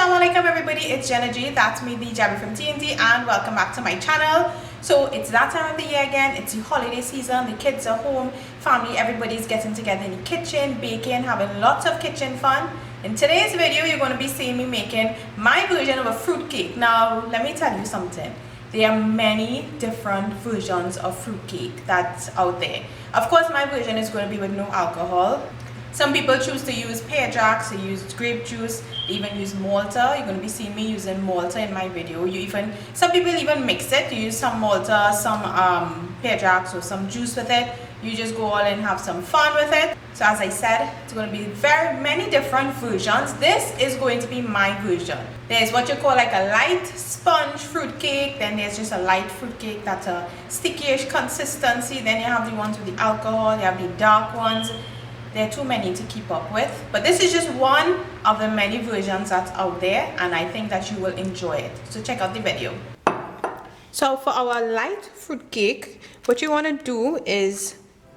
Assalamualaikum everybody, it's Jenna G, that's me, the Jabby from TNT, and welcome back to my channel. So it's that time of the year again, it's the holiday season, the kids are home, family, everybody's getting together in the kitchen, baking, having lots of kitchen fun. In today's video, you're going to be seeing me making my version of a fruit cake. Now, let me tell you something. There are many different versions of fruit cake that's out there. Of course, my version is going to be with no alcohol. Some people choose to use pear jacks, they use grape juice, they even use Malta. You're going to be seeing me using Malta in my video. Some people even mix it. You use some Malta, some pear jacks or some juice with it. You just go all and have some fun with it. So as I said, it's going to be very many different versions. This is going to be my version. There's what you call like a light sponge fruit cake. Then there's just a light fruit cake that's a stickish consistency. Then you have the ones with the alcohol. You have the dark ones. There are too many to keep up with, but this is just one of the many versions that's out there, and I think that you will enjoy it. So check out the video. So for our light fruit cake, what you want to do is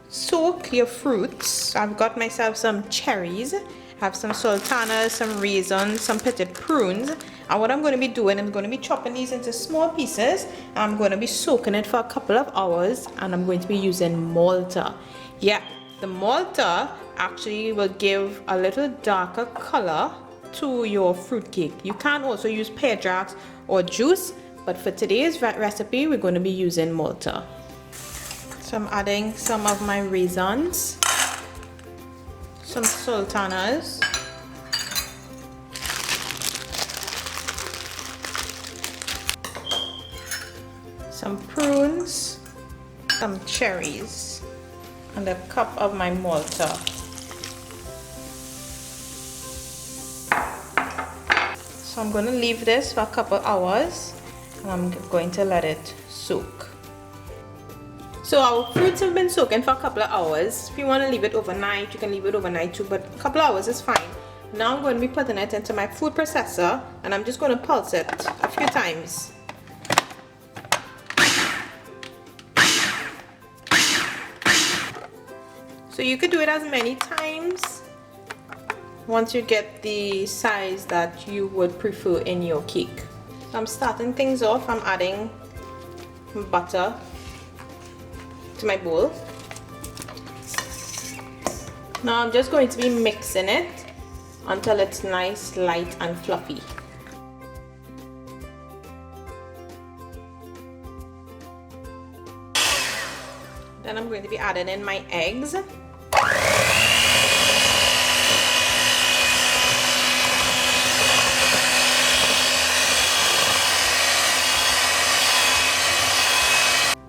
soak your fruits. I've got myself some cherries, I have some sultanas, some raisins, some pitted prunes, and what I'm going to be doing, I'm going to be chopping these into small pieces. I'm going to be soaking it for a couple of hours, and I'm going to be using Malta. Yeah, the Malta actually will give a little darker color to your fruit cake. You can also use pear jacks or juice, but for today's recipe we're going to be using Malta. So I'm adding some of my raisins, some sultanas, some prunes, some cherries, and a cup of my Malta. So I'm going to leave this for a couple hours, and I'm going to let it soak. So our fruits have been soaking for a couple of hours. If you want to leave it overnight, you can leave it overnight too, but a couple of hours is fine. Now I'm going to be putting it into my food processor, and I'm just going to pulse it a few times. So you could do it as many times once you get the size that you would prefer in your cake. So I'm starting things off. I'm adding butter to my bowl. Now I'm just going to be mixing it until it's nice, light and fluffy. Then I'm going to be adding in my eggs.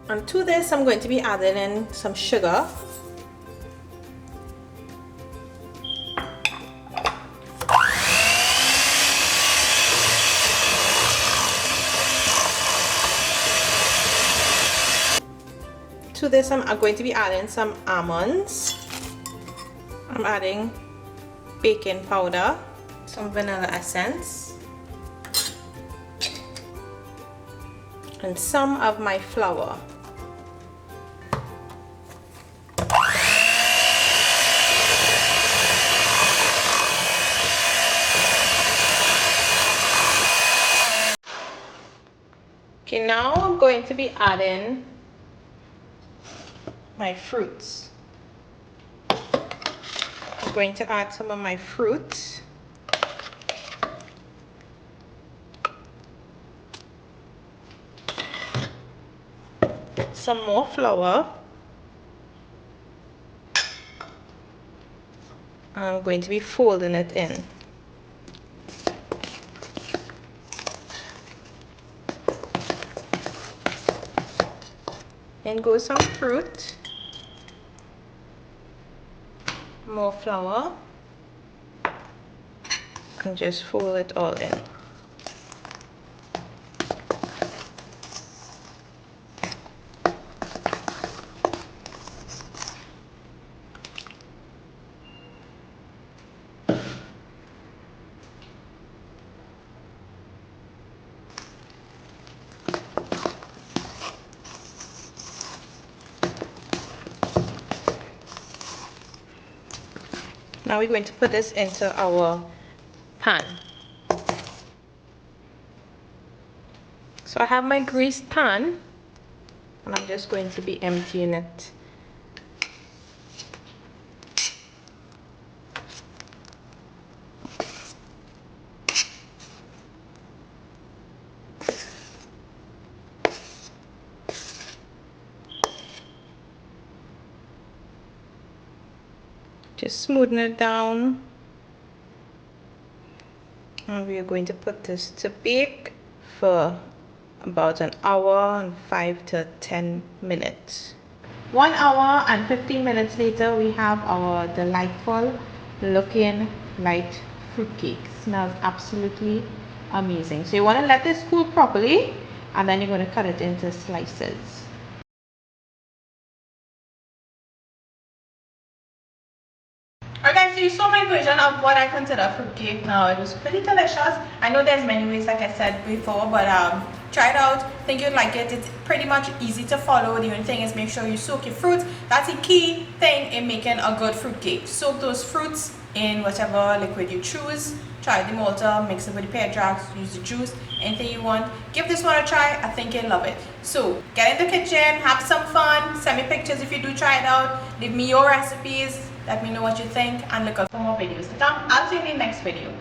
And to this, I'm going to be adding in some sugar. To this, I'm going to be adding some almonds. I'm adding baking powder, some vanilla essence, and some of my flour. Okay, now I'm going to be adding my fruits. I'm going to add some of my fruits. Some more flour. I'm going to be folding it in. Then goes some fruit, more flour, and just fold it all in. Now we're going to put this into our pan. So I have my greased pan and I'm just going to be emptying it. Just smoothen it down. And we are going to put this to bake for about an hour and 5 to 10 minutes. 1 hour and 15 minutes later, we have our delightful looking light fruitcake. Smells absolutely amazing. So you want to let this cool properly and then you're going to cut it into slices. Okay, so you saw my version of what I consider fruitcake. Now it was pretty delicious. I know there's many ways, like I said before, but try it out. Think you'd like it. It's pretty much easy to follow. The only thing is make sure you soak your fruits. That's the key thing in making a good fruitcake. Soak those fruits in whatever liquid you choose. Try the malta, mix it with the pear jacks, use the juice, anything you want. Give this one a try. I think you'll love it. So get in the kitchen, have some fun. Send me pictures if you do try it out. Leave me your recipes. Let me know what you think and look out for more videos to come. I'll see you in the next video.